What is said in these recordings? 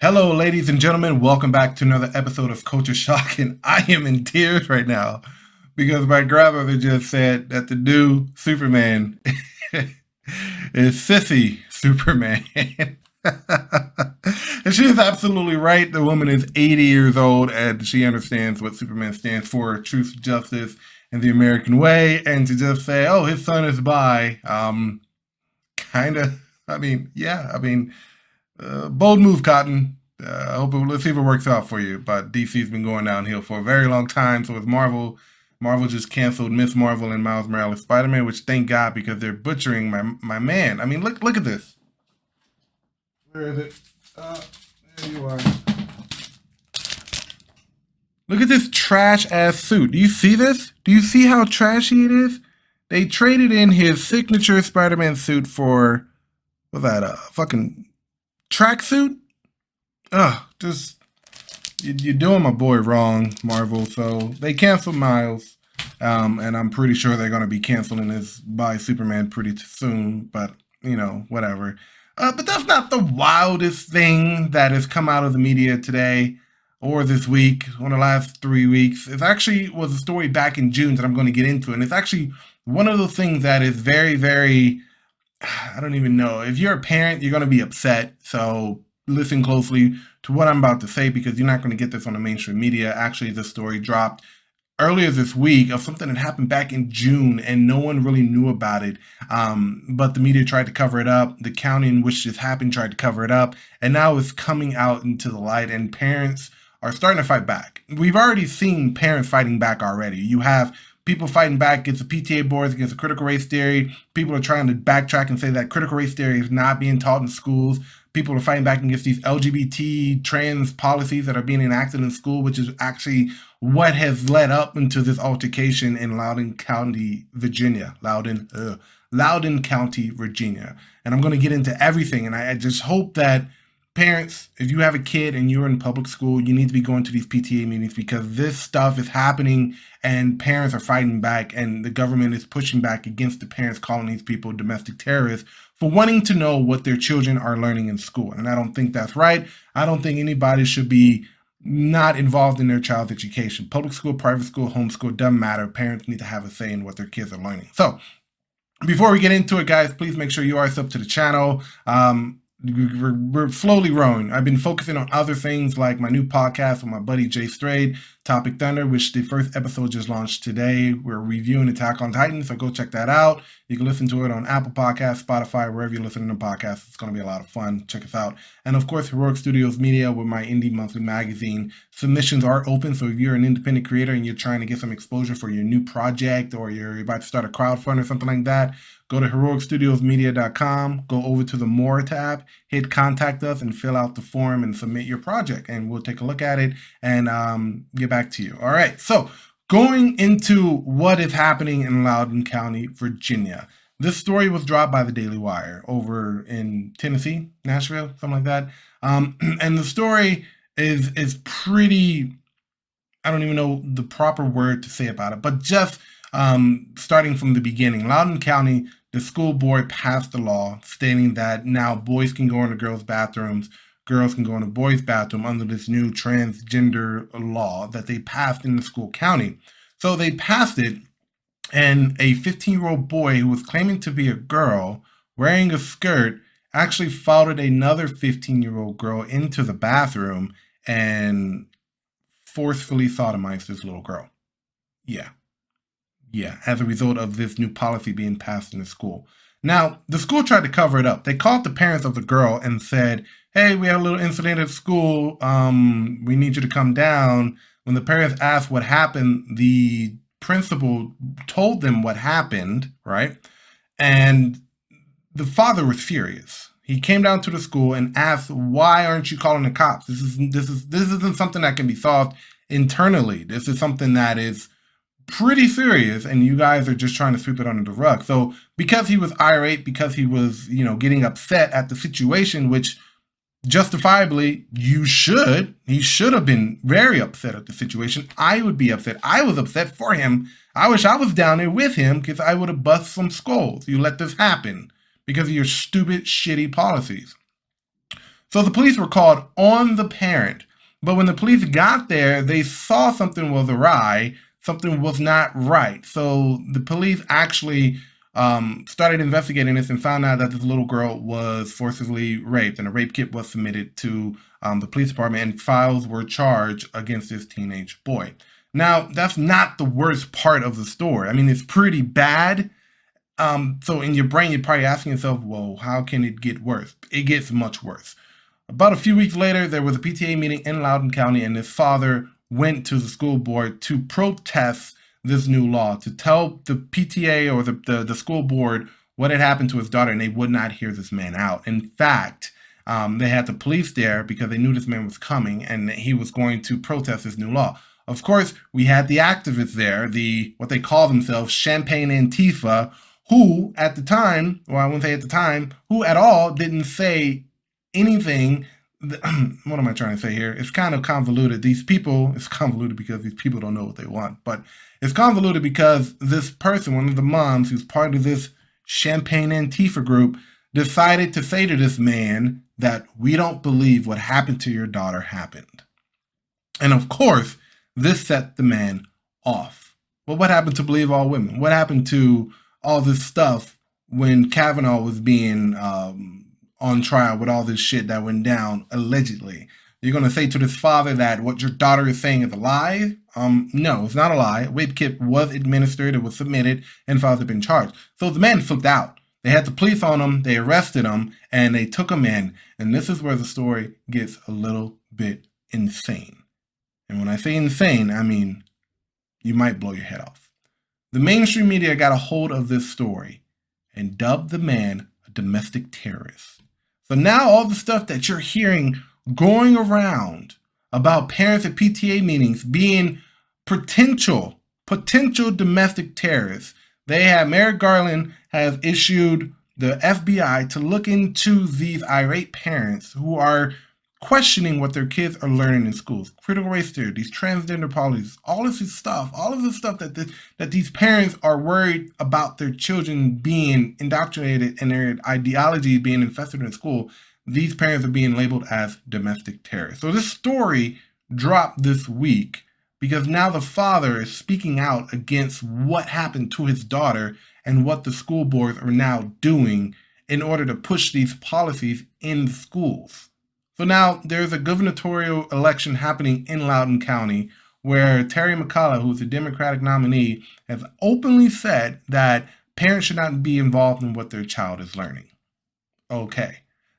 Hello, ladies and gentlemen. Welcome back to another episode of Culture Shock. And I am in tears right now because my grandmother just said that the new Superman is Sissy Superman. And she is absolutely right. The woman is 80 years old and she understands what Superman stands for: truth, justice, and the American way. And to just say, oh, his son is bi, kind of, bold move, Cotton. Let's see if it works out for you. But DC's been going downhill for a very long time. So with Marvel just canceled Miss Marvel and Miles Morales Spider-Man, which thank God because they're butchering my man. I mean, look at this. Where is it? There you are. Look at this trash ass suit. Do you see this? Do you see how trashy it is? They traded in his signature Spider-Man suit for what's that? A fucking tracksuit? Ugh, just you're doing my boy wrong, Marvel. So they canceled Miles, and I'm pretty sure they're gonna be canceling his by Superman pretty soon. But whatever. But that's not the wildest thing that has come out of the media today or this week or the last 3 weeks. It actually was a story back in June that I'm going to get into, and it's actually one of those things that is very, very. I don't even know. If you're a parent, you're going to be upset. So listen closely to what I'm about to say because you're not going to get this on the mainstream media. Actually, this story dropped earlier this week of something that happened back in June and no one really knew about it. But the media tried to cover it up. The county in which this happened tried to cover it up. And now it's coming out into the light and parents are starting to fight back. We've already seen parents fighting back already. You have people fighting back against the PTA boards, against the critical race theory. People are trying to backtrack and say that critical race theory is not being taught in schools. People are fighting back against these LGBT trans policies that are being enacted in school, which is actually what has led up into this altercation in Loudoun County, Virginia. Loudoun County, Virginia. And I'm going to get into everything. And I just hope that parents, if you have a kid and you're in public school, you need to be going to these PTA meetings because this stuff is happening and parents are fighting back and the government is pushing back against the parents calling these people domestic terrorists for wanting to know what their children are learning in school. And I don't think that's right. I don't think anybody should be not involved in their child's education. Public school, private school, homeschool, doesn't matter. Parents need to have a say in what their kids are learning. So before we get into it, guys, please make sure you are subbed to the channel. We're slowly growing. I've been focusing on other things like my new podcast with my buddy Jay Strayed, Topic Thunder, which the first episode just launched today. We're reviewing Attack on Titan, so go check that out. You can listen to it on Apple Podcasts, Spotify, wherever you're listening to podcasts. It's going to be a lot of fun. Check us out. And of course, Heroic Studios Media with my indie monthly magazine. Submissions are open, so if you're an independent creator and you're trying to get some exposure for your new project or you're about to start a crowdfund or something like that, go to heroicstudiosmedia.com, go over to the More tab, hit Contact Us, and fill out the form and submit your project. And we'll take a look at it and get back to you. All right, so going into what is happening in Loudoun County, Virginia. This story was dropped by the Daily Wire over in Tennessee, Nashville, something like that. And the story is pretty, I don't even know the proper word to say about it, but just starting from the beginning. Loudoun County, the school board passed a law stating that now boys can go into girls' bathrooms, girls can go into boys' bathroom under this new transgender law that they passed in the school county. So they passed it, and a 15-year-old boy who was claiming to be a girl wearing a skirt actually followed another 15-year-old girl into the bathroom and forcefully sodomized this little girl. Yeah, as a result of this new policy being passed in the school. Now, the school tried to cover it up. They called the parents of the girl and said, hey, we had a little incident at school. We need you to come down. When the parents asked what happened, the principal told them what happened, right? And the father was furious. He came down to the school and asked, why aren't you calling the cops? This isn't something that can be solved internally. This is something that is pretty serious, and you guys are just trying to sweep it under the rug. So because he was irate, because he was, getting upset at the situation, which justifiably he should have been very upset at the situation. I would be upset. I was upset for him. I wish I was down there with him because I would have bust some skulls. You let this happen because of your stupid, shitty policies. So the police were called on the parent. But when the police got there, they saw something was awry, something was not right. So the police actually started investigating this and found out that this little girl was forcibly raped, and a rape kit was submitted to the police department, and files were charged against this teenage boy. Now, that's not the worst part of the story. I mean, it's pretty bad. So in your brain, you're probably asking yourself, well, how can it get worse? It gets much worse. About a few weeks later, there was a PTA meeting in Loudoun County, and his father went to the school board to protest this new law, to tell the PTA or the school board what had happened to his daughter, and they would not hear this man out. In fact, they had the police there because they knew this man was coming and he was going to protest this new law. Of course, we had the activists there, what they call themselves, Champagne Antifa, who at the time, well, I wouldn't say at the time, who at all didn't say anything. What am I trying to say here? It's kind of convoluted. It's convoluted because these people don't know what they want, but it's convoluted because this person, one of the moms who's part of this Champagne Antifa group, decided to say to this man that we don't believe what happened to your daughter happened. And of course, this set the man off. Well, what happened to believe all women? What happened to all this stuff when Kavanaugh was being on trial with all this shit that went down, allegedly? You're going to say to this father that what your daughter is saying is a lie? No, it's not a lie. A rape kit was administered, it was submitted, and father had been charged. So the man flipped out. They had the police on him, they arrested him, and they took him in. And this is where the story gets a little bit insane. And when I say insane, I mean you might blow your head off. The mainstream media got a hold of this story and dubbed the man a domestic terrorist. So now all the stuff that you're hearing going around about parents at PTA meetings being potential domestic terrorists, Merrick Garland has issued the FBI to look into these irate parents who are questioning what their kids are learning in schools, critical race theory, these transgender policies, all of this stuff that these parents are worried about their children being indoctrinated and their ideology being infested in school. These parents are being labeled as domestic terrorists. So this story dropped this week because now the father is speaking out against what happened to his daughter and what the school boards are now doing in order to push these policies in the schools. So now there's a gubernatorial election happening in Loudoun County where Terry McCullough, who's a Democratic nominee, has openly said that parents should not be involved in what their child is learning. Okay.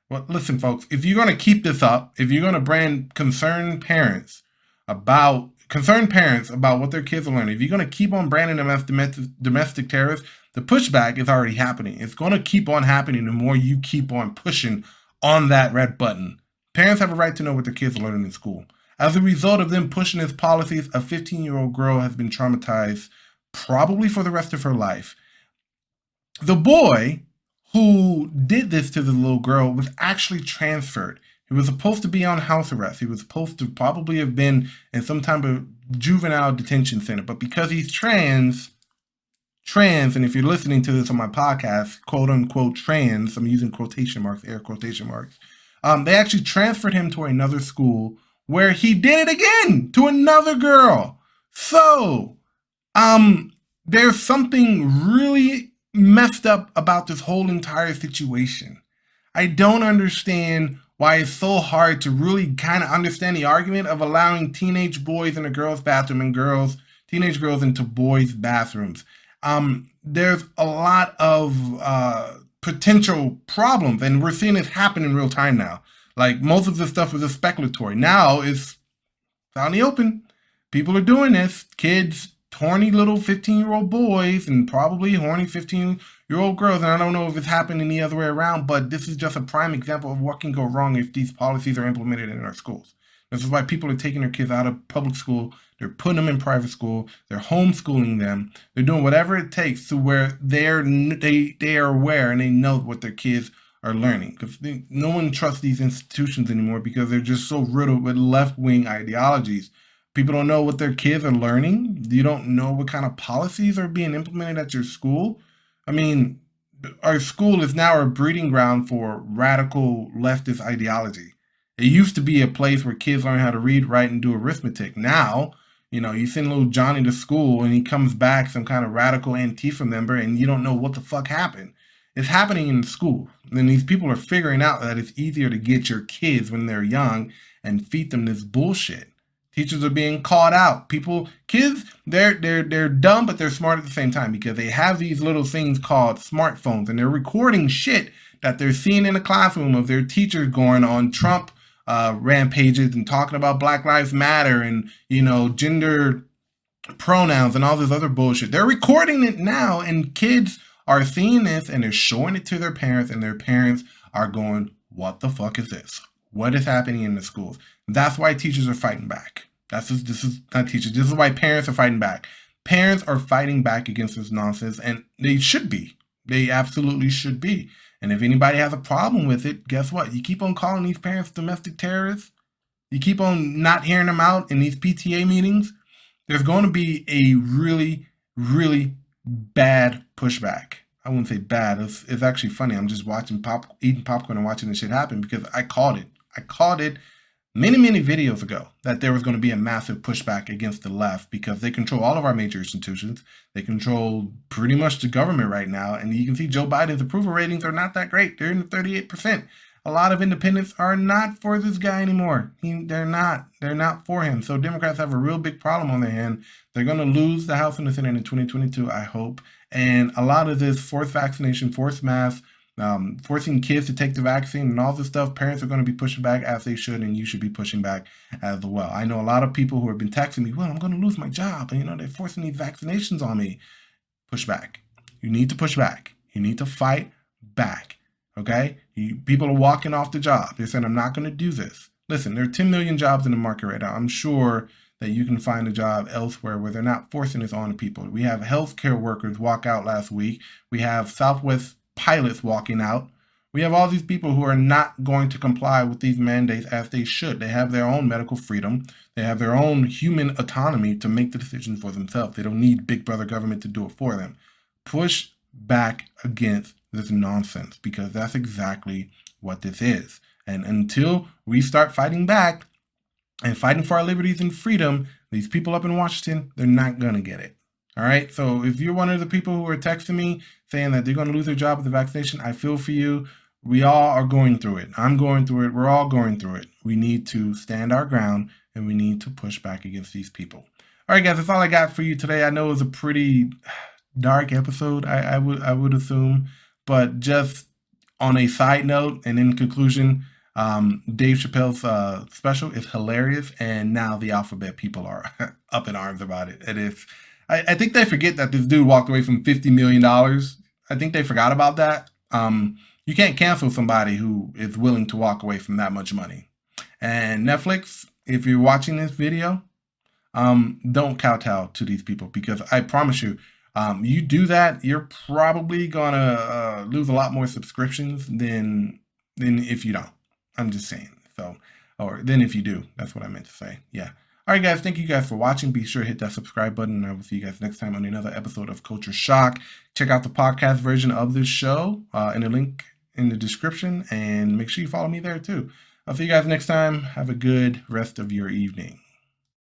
Well, listen, folks, if you're going to keep this up, if you're going to brand concerned parents about what their kids are learning, if you're going to keep on branding them as domestic terrorists, the pushback is already happening. It's going to keep on happening the more you keep on pushing on that red button. Parents have a right to know what their kids are learning in school. As a result of them pushing these policies, a 15-year-old girl has been traumatized probably for the rest of her life. The boy who did this to the little girl was actually transferred. He was supposed to be on house arrest. He was supposed to probably have been in some type of juvenile detention center. But because he's trans, and if you're listening to this on my podcast, quote unquote trans, I'm using quotation marks, air quotation marks, they actually transferred him to another school where he did it again to another girl. So, there's something really messed up about this whole entire situation. I don't understand why it's so hard to really kind of understand the argument of allowing teenage boys in a girl's bathroom and teenage girls into boys' bathrooms. There's a lot of potential problems, and we're seeing it happen in real time now. Like, most of this stuff was just speculatory. Now it's out in the open. People are doing this. Kids, horny little 15-year-old boys, and probably horny 15-year-old girls. And I don't know if it's happening the other way around, but this is just a prime example of what can go wrong if these policies are implemented in our schools. This is why people are taking their kids out of public school. They're putting them in private school. They're homeschooling them. They're doing whatever it takes to where they are aware and they know what their kids are learning. Because no one trusts these institutions anymore because they're just so riddled with left-wing ideologies. People don't know what their kids are learning. You don't know what kind of policies are being implemented at your school. I mean, our school is now a breeding ground for radical leftist ideology. It used to be a place where kids learn how to read, write, and do arithmetic. Now, you send little Johnny to school and he comes back some kind of radical Antifa member and you don't know what the fuck happened. It's happening in school. And these people are figuring out that it's easier to get your kids when they're young and feed them this bullshit. Teachers are being called out. Kids, they're dumb, but they're smart at the same time because they have these little things called smartphones and they're recording shit that they're seeing in the classroom of their teachers going on Trump rampages and talking about Black Lives Matter and, gender pronouns and all this other bullshit. They're recording it now and kids are seeing this and they're showing it to their parents and their parents are going, what the fuck is this? What is happening in the schools? That's why teachers are fighting back. This is not teachers. This is why parents are fighting back. Parents are fighting back against this nonsense and they should be. They absolutely should be. And if anybody has a problem with it, guess what? You keep on calling these parents domestic terrorists. You keep on not hearing them out in these PTA meetings. There's going to be a really, really bad pushback. I wouldn't say bad. It's actually funny. I'm just eating popcorn and watching this shit happen because I called it. I called it many, many videos ago that there was going to be a massive pushback against the left because they control all of our major institutions. They control pretty much the government right now. And you can see Joe Biden's approval ratings are not that great. They're in the 38%. A lot of independents are not for this guy anymore. They're not for him. So Democrats have a real big problem on their hand. They're going to lose the House and the Senate in 2022, I hope. And a lot of this forced vaccination, forced masks, forcing kids to take the vaccine and all this stuff, parents are going to be pushing back as they should, and you should be pushing back as well. I know a lot of people who have been texting me, well, I'm going to lose my job, and they're forcing these vaccinations on me. Push back. You need to push back. You need to fight back. Okay? People are walking off the job. They're saying, I'm not going to do this. Listen, there are 10 million jobs in the market right now. I'm sure that you can find a job elsewhere where they're not forcing this on people. We have healthcare workers walk out last week. We have Southwest pilots walking out. We have all these people who are not going to comply with these mandates as they should. They have their own medical freedom. They have their own human autonomy to make the decisions for themselves. They don't need big brother government to do it for them. Push back against this nonsense because that's exactly what this is. And until we start fighting back and fighting for our liberties and freedom, these people up in Washington, they're not going to get it. All right. So if you're one of the people who are texting me saying that they're going to lose their job with the vaccination, I feel for you. We all are going through it. I'm going through it. We're all going through it. We need to stand our ground and we need to push back against these people. All right, guys, that's all I got for you today. I know it was a pretty dark episode, I would assume, but just on a side note and in conclusion, Dave Chappelle's special is hilarious, and now the alphabet people are up in arms about it. It is. I think they forget that this dude walked away from $50 million. I think they forgot about that. You can't cancel somebody who is willing to walk away from that much money. And Netflix, if you're watching this video, don't kowtow to these people because I promise you, you do that, you're probably gonna lose a lot more subscriptions than if you don't. I'm just saying. So, or then if you do, that's what I meant to say. Yeah. All right, guys. Thank you guys for watching. Be sure to hit that subscribe button, and I will see you guys next time on another episode of Culture Shock. Check out the podcast version of this show in the link in the description, and make sure you follow me there too. I'll see you guys next time. Have a good rest of your evening.